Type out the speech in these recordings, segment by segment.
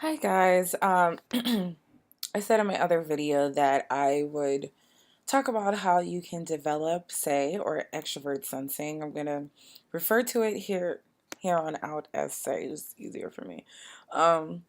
Hi guys. I said in my other video that I would talk about how you can develop, say, or extrovert sensing. I'm gonna refer to it here on out as say. It's easier for me. Um,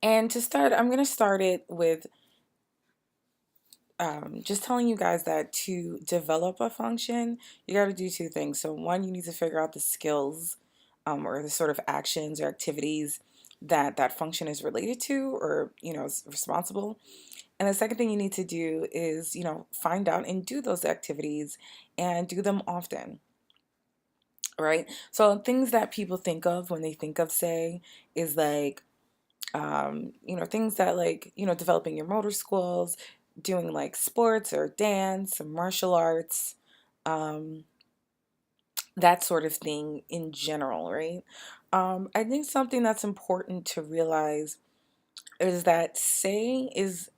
and to start, I'm gonna start it with just telling you guys that to develop a function, you got to do two things. So one, you need to figure out the skills or the sort of actions or activities that that function is related to or is responsible. And the second thing you need to do is find out and do those activities and do them often. Right? So things that people think of when they think of say is like things that like, developing your motor skills, doing like sports or dance, or martial arts, um, that sort of thing in general, right? I think something that's important to realize is that Say is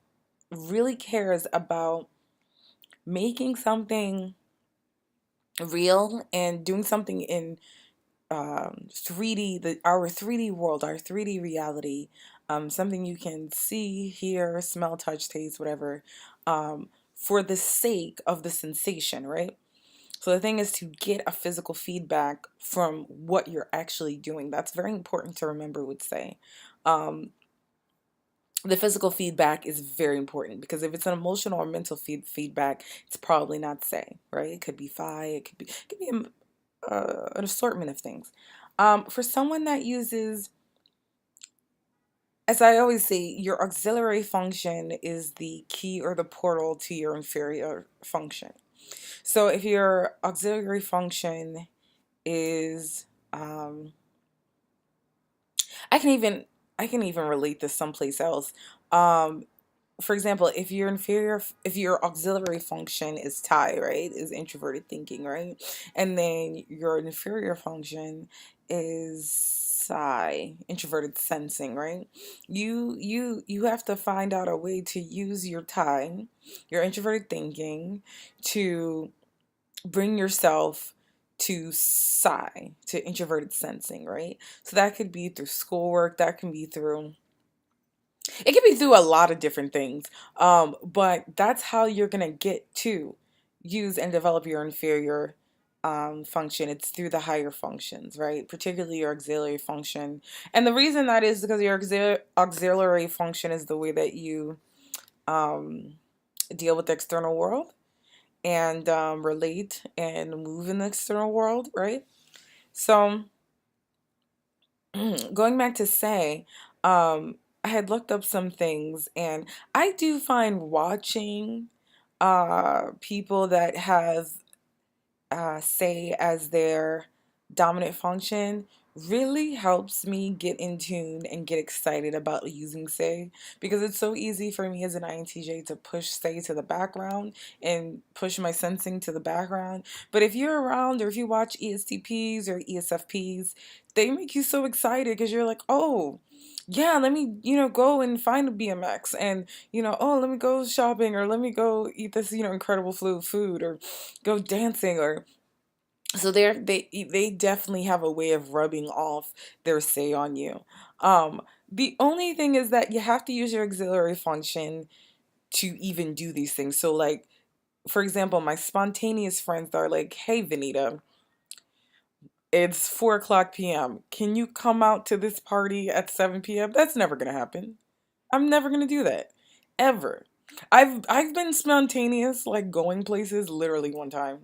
really cares about making something real and doing something in 3D, our 3D world, our 3D reality, something you can see, hear, smell, touch, taste, whatever, for the sake of the sensation, right? So the thing is to get a physical feedback from what you're actually doing. That's very important to remember, would say. Um, the physical feedback is very important because if it's an emotional or mental feedback, it's probably not say, right? It could be it could be an assortment of things. For someone that uses, as I always say, your auxiliary function is the key or the portal to your inferior function. So if your auxiliary function is, I can even I can even relate this someplace else. Um, for example, if your auxiliary function is Thai, right, is introverted thinking, right, and then your inferior function is Psi, introverted sensing, right, you have to find out a way to use your Thai, your introverted thinking, to bring yourself to Psi, to introverted sensing, right. So that could be through schoolwork, that can be through it can be through a lot of different things. But that's how you're gonna get to use and develop your inferior function. It's through the higher functions, right? Particularly your auxiliary function. And the reason that is because your auxiliary function is the way that you um, deal with the external world and relate and move in the external world, right? So going back to say, I had looked up some things, and I do find watching people that have say as their dominant function really helps me get in tune and get excited about using say, because it's so easy for me as an INTJ to push say to the background and push my sensing to the background. But if you're around or if you watch ESTPs or ESFPs, they make you so excited because you're like, oh yeah, let me, go and find a BMX, and oh, let me go shopping, or let me go eat this, incredible food, or go dancing, or so they definitely have a way of rubbing off their say on you. The only thing is that you have to use your auxiliary function to even do these things. So like, for example, my spontaneous friends are like, hey Vanita, it's 4 o'clock p.m. Can you come out to this party at 7 p.m.? That's never gonna happen. I'm never gonna do that. Ever. I've been spontaneous, like going places literally one time.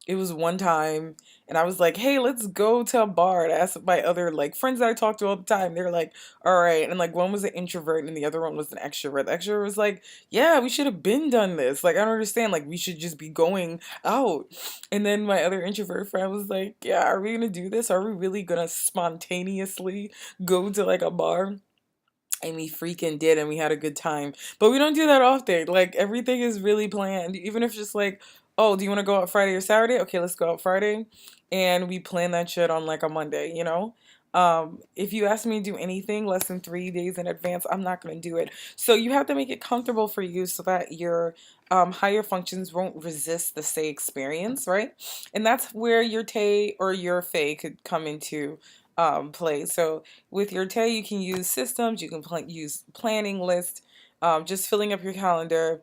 It was one time, and I was like, "Hey, let's go to a bar." And I asked my other like friends that I talk to all the time. They're like, "All right," and like one was an introvert and the other one was an extrovert. The extrovert was like, "Yeah, we should have been done this. Like, I don't understand. Like, we should just be going out." And then my other introvert friend was like, "Yeah, are we gonna do this? Are we really gonna spontaneously go to like a bar?" And we freaking did, and we had a good time. But we don't do that often. Like, everything is really planned. Even if it's just like, oh, do you want to go out Friday or Saturday? Okay, let's go out Friday. And we plan that shit on like a Monday, you know? If you ask me to do anything less than 3 days in advance, I'm not going to do it. So you have to make it comfortable for you so that your higher functions won't resist the say experience, right? And that's where your Tay or your Faye could come into play. So with your Tay, you can use systems, you can use planning lists, just filling up your calendar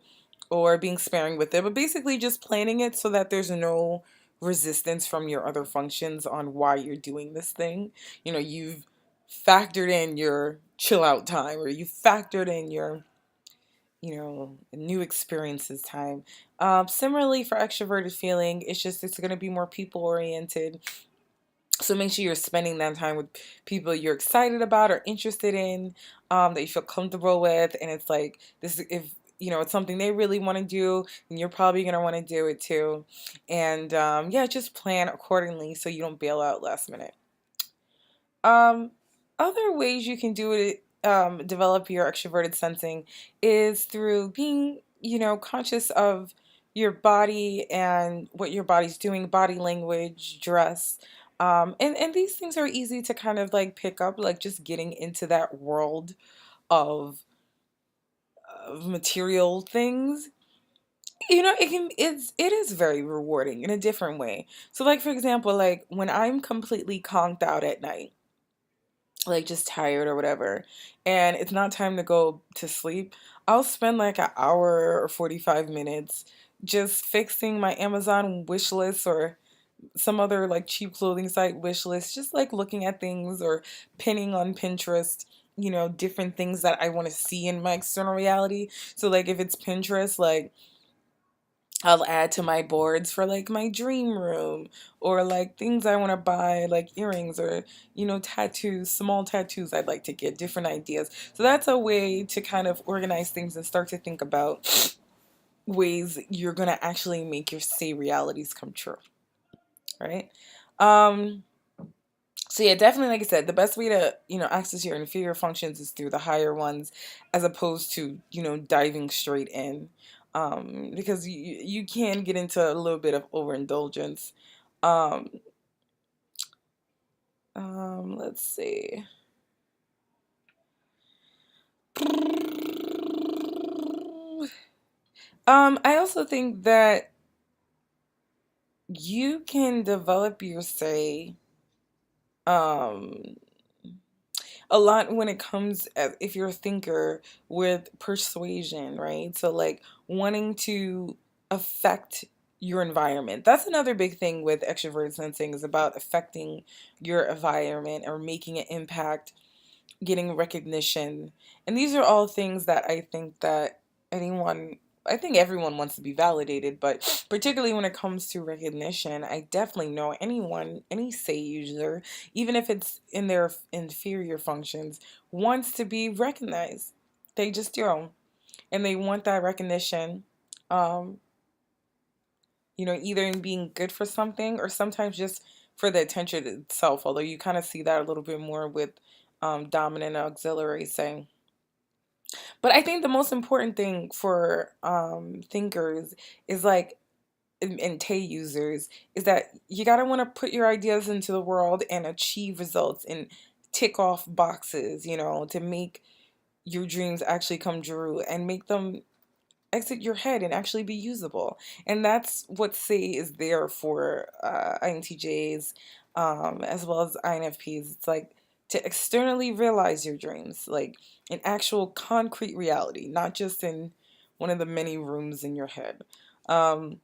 or being sparing with it, but basically just planning it so that there's no resistance from your other functions on why you're doing this thing. You've factored in your chill out time, or you factored in your new experiences time. Similarly for extroverted feeling, it's going to be more people oriented. So make sure you're spending that time with people you're excited about or interested in, that you feel comfortable with, and it's like this. If it's something they really want to do, then you're probably gonna want to do it too. And yeah, just plan accordingly so you don't bail out last minute. Um, Other ways you can do it, develop your extroverted sensing, is through being, conscious of your body and what your body's doing, body language, dress. And these things are easy to kind of like pick up, like just getting into that world of, of material things. It is very rewarding in a different way. So like for example, like when I'm completely conked out at night, like just tired or whatever, and it's not time to go to sleep, I'll spend like an hour or 45 minutes just fixing my Amazon wish list or some other like cheap clothing site wish list, just like looking at things or pinning on Pinterest, different things that I want to see in my external reality. So like if it's Pinterest, like I'll add to my boards for like my dream room, or like things I want to buy, like earrings or, tattoos, small tattoos I'd like to get, different ideas. So that's a way to kind of organize things and start to think about ways you're going to actually make your say realities come true, right? Um, so yeah, definitely, like I said, the best way to, access your inferior functions is through the higher ones, as opposed to, diving straight in. Because you can get into a little bit of overindulgence. Um, let's see. I also think that you can develop your say, um, a lot when it comes if you're a thinker, with persuasion, right? So like wanting to affect your environment. That's another big thing with extroverted sensing, is about affecting your environment or making an impact, getting recognition. And these are all things that anyone, I think everyone wants to be validated, but particularly when it comes to recognition, I definitely know anyone, any say user, even if it's in their inferior functions, wants to be recognized. They just do. And they want that recognition, um, either in being good for something or sometimes just for the attention itself, although you kind of see that a little bit more with dominant auxiliary saying. But I think the most important thing for thinkers is like, and Tay users, is that you gotta want to put your ideas into the world and achieve results and tick off boxes, to make your dreams actually come true and make them exit your head and actually be usable. And that's what Say is there for, INTJs, as well as INFPs. It's like to externally realize your dreams, like in actual concrete reality, not just in one of the many rooms in your head. Um,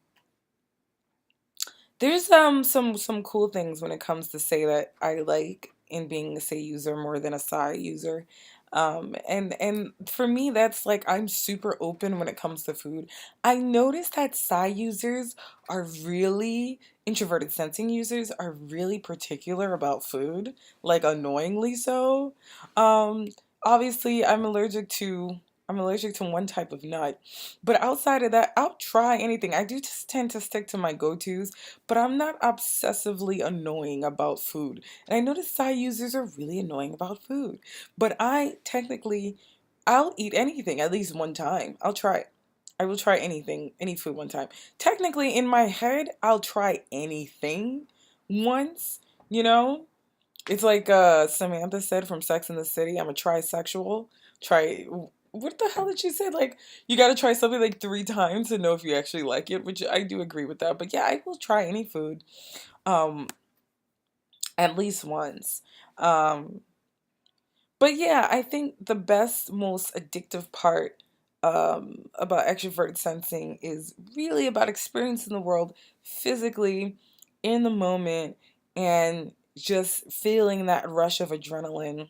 there's some cool things when it comes to Say that I like in being a Say user more than a Psy user. And for me, that's like I'm super open when it comes to food. I noticed that Psy users are really introverted sensing users are really particular about food, like annoyingly so. Um, Obviously, I'm allergic to one type of nut, but outside of that, I'll try anything. I do just tend to stick to my go-tos, but I'm not obsessively annoying about food. And I notice Psy users are really annoying about food. But I'll eat anything at least one time. I'll try it. I will try anything, any food one time. Technically, in my head, I'll try anything once, you know? It's like Samantha said from Sex and the City, I'm a trisexual. Try what the hell did she say? Like you got to try something like 3 times to know if you actually like it, which I do agree with that. But yeah, I will try any food um at least once. Um, but yeah, I think the best, most addictive part about extroverted sensing is really about experiencing the world physically in the moment and just feeling that rush of adrenaline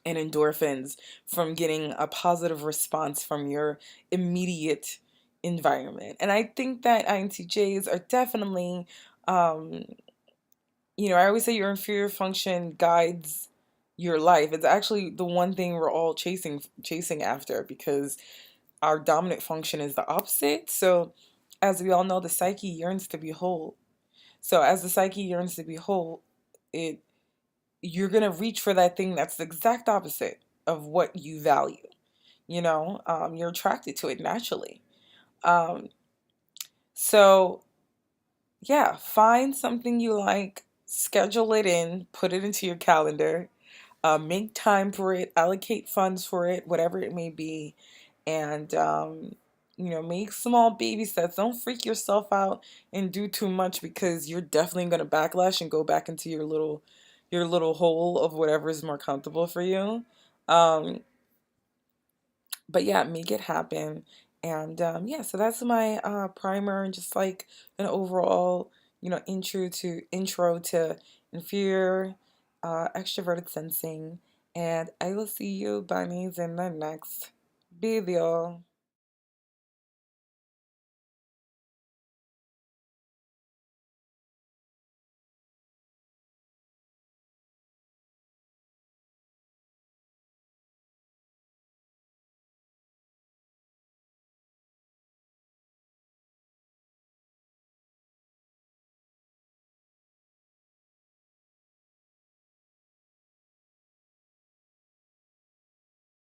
and endorphins from getting a positive response from your immediate environment. And I think that INTJs are definitely, um, I always say your inferior function guides your life. It's actually the one thing we're all chasing after because our dominant function is the opposite. So, as we all know, the psyche yearns to be whole. So, as the psyche yearns to be whole, it you're gonna reach for that thing that's the exact opposite of what you value. You're attracted to it naturally. Um, so yeah, find something you like, schedule it in, put it into your calendar, make time for it, allocate funds for it, whatever it may be, and make small baby steps. Don't freak yourself out and do too much because you're definitely gonna backlash and go back into your little hole of whatever is more comfortable for you. Um, but yeah, make it happen. And yeah, so that's my primer and just like an overall, intro to inferior extroverted sensing. And I will see you bunnies in the next video.